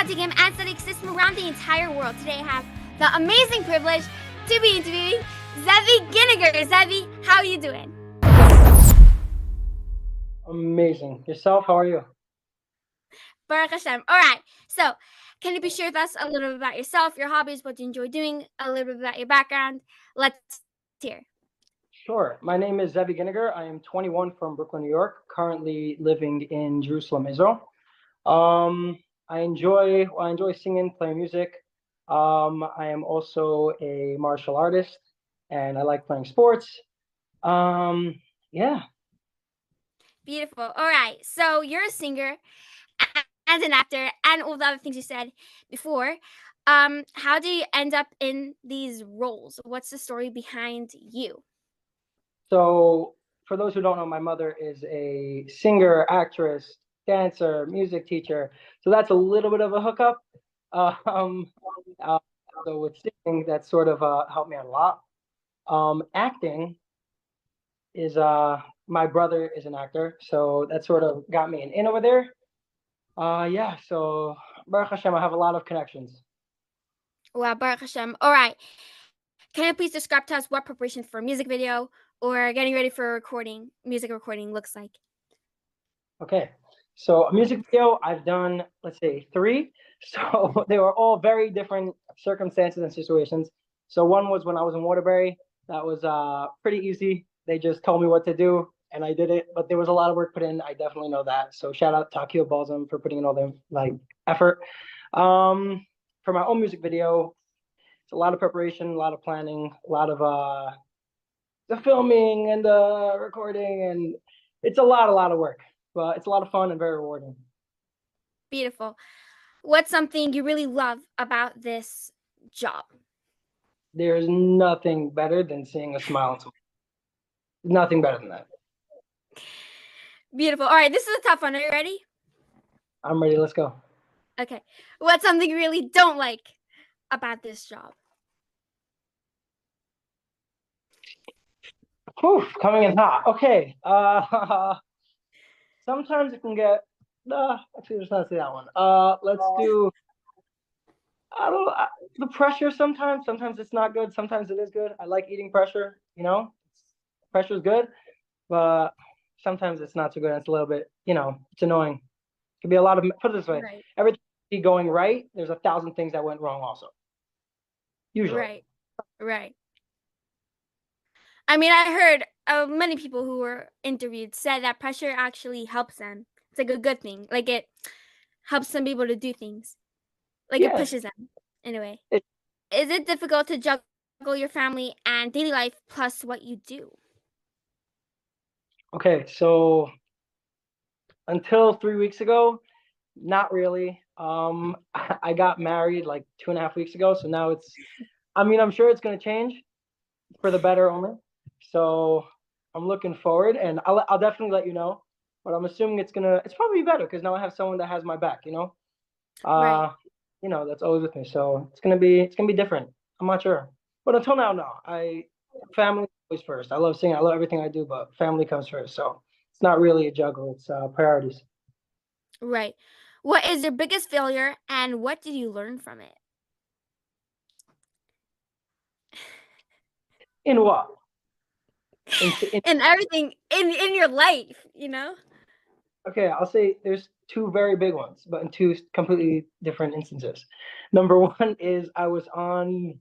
counting him ants that exist from around the entire world. Today I have the amazing privilege to be interviewing Zevy Giniger. Zevy, how are you doing? Amazing. Yourself, how are you? Baruch Hashem. All right. So, can you be share with us a little bit about yourself, your hobbies, what you enjoy doing, a little bit about your background? Let's hear. Sure. My name is Zevy Giniger. I am 21 from Brooklyn, New York, currently living in Jerusalem, Israel. I enjoy singing, playing music. I am also a martial artist and I like playing sports. Yeah. Beautiful. All right. So, you're a singer and an actor and all the other things you said before. How do you end up in these roles? What's the story behind you? So for those who don't know, my mother is a singer, actress, dancer, music teacher. So that's a little bit of a hookup. Um, uh, so with singing, that sort of helped me out a lot. Acting is my brother is an actor, so that sort of got me an in over there. Yeah, so Baruch Hashem, I have a lot of connections. Well, Baruch Hashem. All right. Can you please describe to us what preparation for a music video or getting ready for recording, music recording looks like? Okay, so a music video, I've done, let's say, 3. So they were all very different circumstances and situations. So one was when I was in Waterbury. That was pretty easy. They just told me what to do and I did it, but there was a lot of work put in. I definitely know that. So shout out to Akio Balsam for putting in all the effort. For my own music video, it's a lot of preparation, a lot of planning, a lot of the filming and the recording, and it's a lot of work, but it's a lot of fun and very rewarding. Beautiful. What's something you really love about this job? There's nothing better than seeing a smile on someone. Nothing better than that. Beautiful. All right, this is a tough one. Are you ready? I'm ready. Let's go. Okay. What's something you really don't like about this job? Whew, coming in hot. Okay. Sometimes it can get. Actually, let's not say that one. Let's do. I don't. The pressure sometimes. Sometimes it's not good. Sometimes it is good. I like eating pressure. Pressure is good, but sometimes it's not so good. It's a little bit. It's annoying. It could be a lot of. Put it this way. Right. Everything be going right. There's 1,000 things that went wrong also. Usually. Right. I mean, I heard many people who were interviewed said that pressure actually helps them. It's like a good thing. Like it helps them be able to do things. Like it pushes them in a way. Is it difficult to juggle your family and daily life plus what you do? Okay, so until 3 weeks ago, not really. I got married like 2.5 weeks ago, so now I'm sure it's gonna change for the better only. So I'm looking forward, and I'll definitely let you know. But I'm assuming it's probably better because now I have someone that has my back. Right. That's always with me. So it's gonna be different. I'm not sure, but until now, no. Family always first. I love singing. I love everything I do, but family comes first. So it's not really a juggle. It's priorities. Right. What is your biggest failure and what did you learn from it? In what? In everything in your life, Okay, I'll say there's 2 very big ones, but in 2 completely different instances. Number 1 is I was on,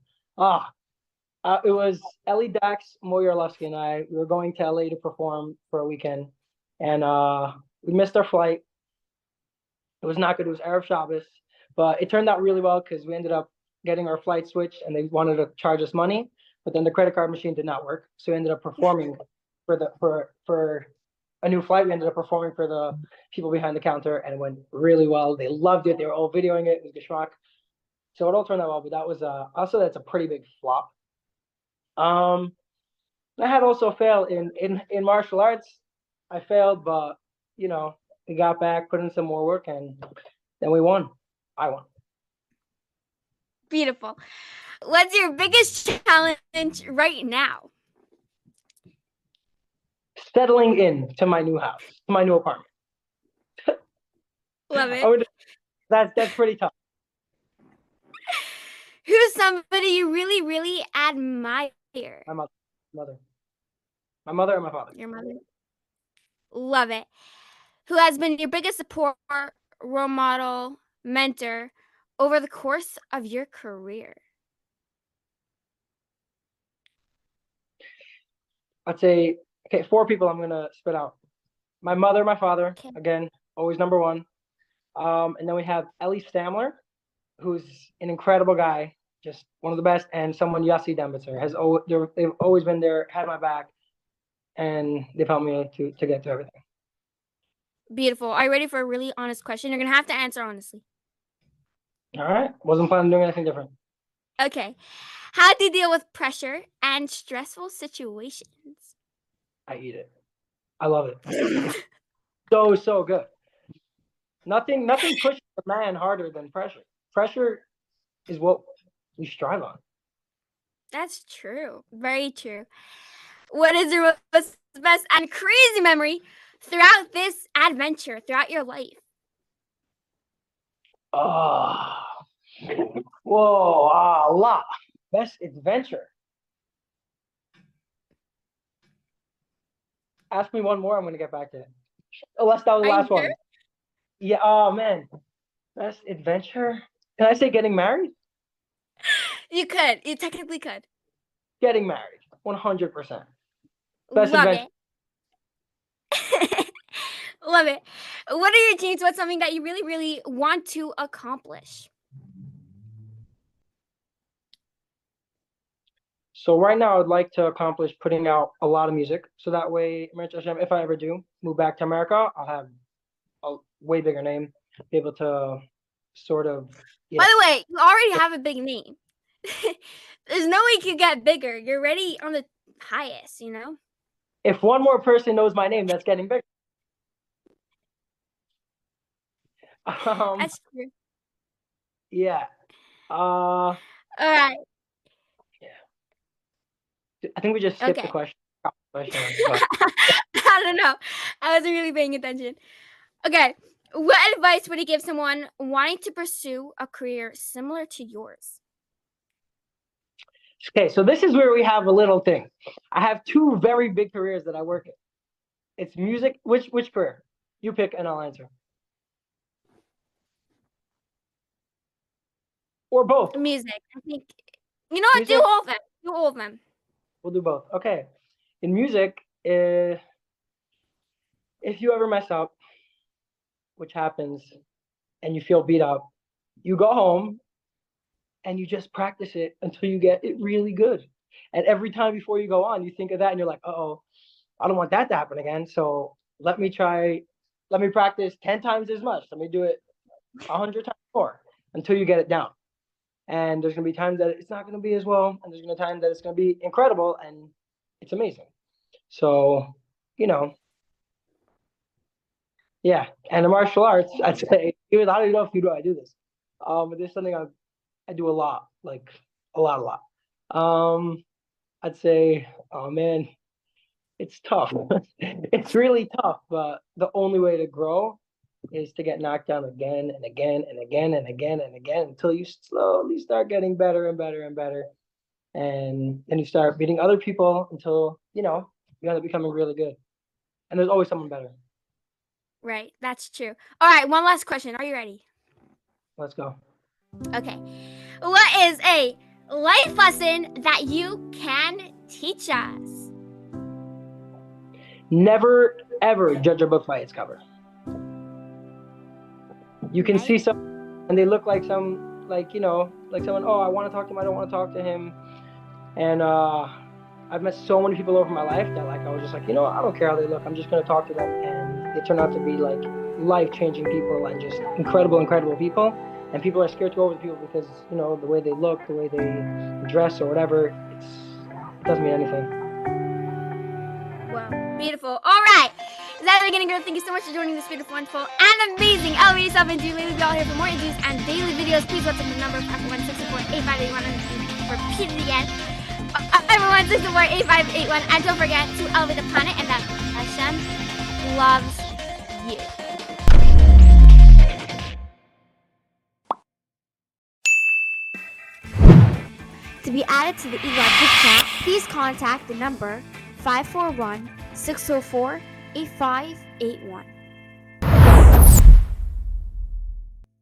it was Ellie Dax, Moyerlovsky, and we were going to LA to perform for a weekend, and we missed our flight. It was not good. It was Erev Shabbos, but it turned out really well because we ended up getting our flight switched, and they wanted to charge us money, but then the credit card machine did not work, so we ended up performing for a new flight. We ended up performing for the people behind the counter, and it went really well. They loved it. They were all videoing it. It was geschmack. So it all turned out well, but that was also that's a pretty big flop. I had also failed in martial arts. I failed, but we got back, put in some more work, and then we won. I won. Beautiful. What's your biggest challenge right now? Settling in to my new house, to my new apartment. Love it. That's pretty tough. Who's somebody you really, really admire? My mother. Mother. My mother and my father. Your mother. Love it. Who has been your biggest support, role model, mentor over the course of your career? I'd say, okay, 4 people I'm gonna spit out. My mother, my father, Okay. again, always number one. And then we have Ellie Stamler, who's an incredible guy, just one of the best, and someone Yossi Dembitzer they've always been there, had my back, and they've helped me to get through everything. Beautiful. Are you ready for a really honest question? You're going to have to answer honestly. All right, wasn't planning on doing anything different. Okay. How do you deal with pressure and stressful situations? I eat it. I love it. So good. Nothing pushes a man harder than pressure. Pressure is what we strive on. That's true. Very true. What is your most best and crazy memory throughout this adventure, throughout your life? Oh, whoa, a lot. Best adventure. Ask me one more, I'm gonna get back to it. Unless that was the Are you last sure? one. Yeah, oh man. Best adventure? Can I say getting married? You could. You technically could. Getting married. 100%. Best Love adventure. it. Love it. What are your dreams? What's something that you really, really want to accomplish? So right now I'd like to accomplish putting out a lot of music. So that way, if I ever do move back to America, I'll have a way bigger name, be able to sort of, By the way, you already have a big name. There's no way you could get bigger. You're already on the highest, you know? if one more person knows my name, that's getting bigger. That's true. Yeah. All right. I think we just skipped the Okay. question. But I don't know. I wasn't really paying attention. Okay. What advice would you give someone wanting to pursue a career similar to yours? okay, so this is where we have a little thing. I have 2 very big careers that I work in. It's music. Which career? You pick and I'll answer. Or both. Music. I think. You know what? Do Music. all of them. Do all of them. We'll do both. Okay. In music, if you ever mess up, which happens, and you feel beat up, you go home and you just practice it until you get it really good. And every time before you go on, you think of that and you're like, oh, I don't want that to happen again. So let me practice 10 times as much. Let me do it 100 times more until you get it down. And there's going to be times that it's not going to be as well. And there's going to be times that it's going to be incredible and it's amazing. So, yeah. And the martial arts, I'd say, I don't even know if you know I do this. But there's something I do a lot, like a lot. I'd say, oh man, it's tough. It's really tough, but the only way to grow is to get knocked down again and again and again and again and again until you slowly start getting better and better and better. And then you start beating other people until, you end up becoming really good. And there's always someone better. Right. That's true. All right. One last question. Are you ready? Let's go. Okay. What is a life lesson that you can teach us? Never, ever judge a book by its cover. You can see some, and they look like some, like someone, oh, I want to talk to him, I don't want to talk to him. And I've met so many people over my life that I was just like, I don't care how they look. I'm just going to talk to them. And they turn out to be like life-changing people and just incredible people. And people are scared to go over to people because, the way they look, the way they dress or whatever, it doesn't mean anything. Wow. Beautiful. All right. Zevy Giniger, thank you so much for joining this beautiful, wonderful, and amazing Elevate Yourself into Laili Bialo here for more interviews and daily videos. Please WhatsApp the number 516-48581 and repeat it again. 516-48581, and don't forget to elevate the planet and that Hashem loves you. To be added to the EGOT group chat, please contact the number 541-604-8581.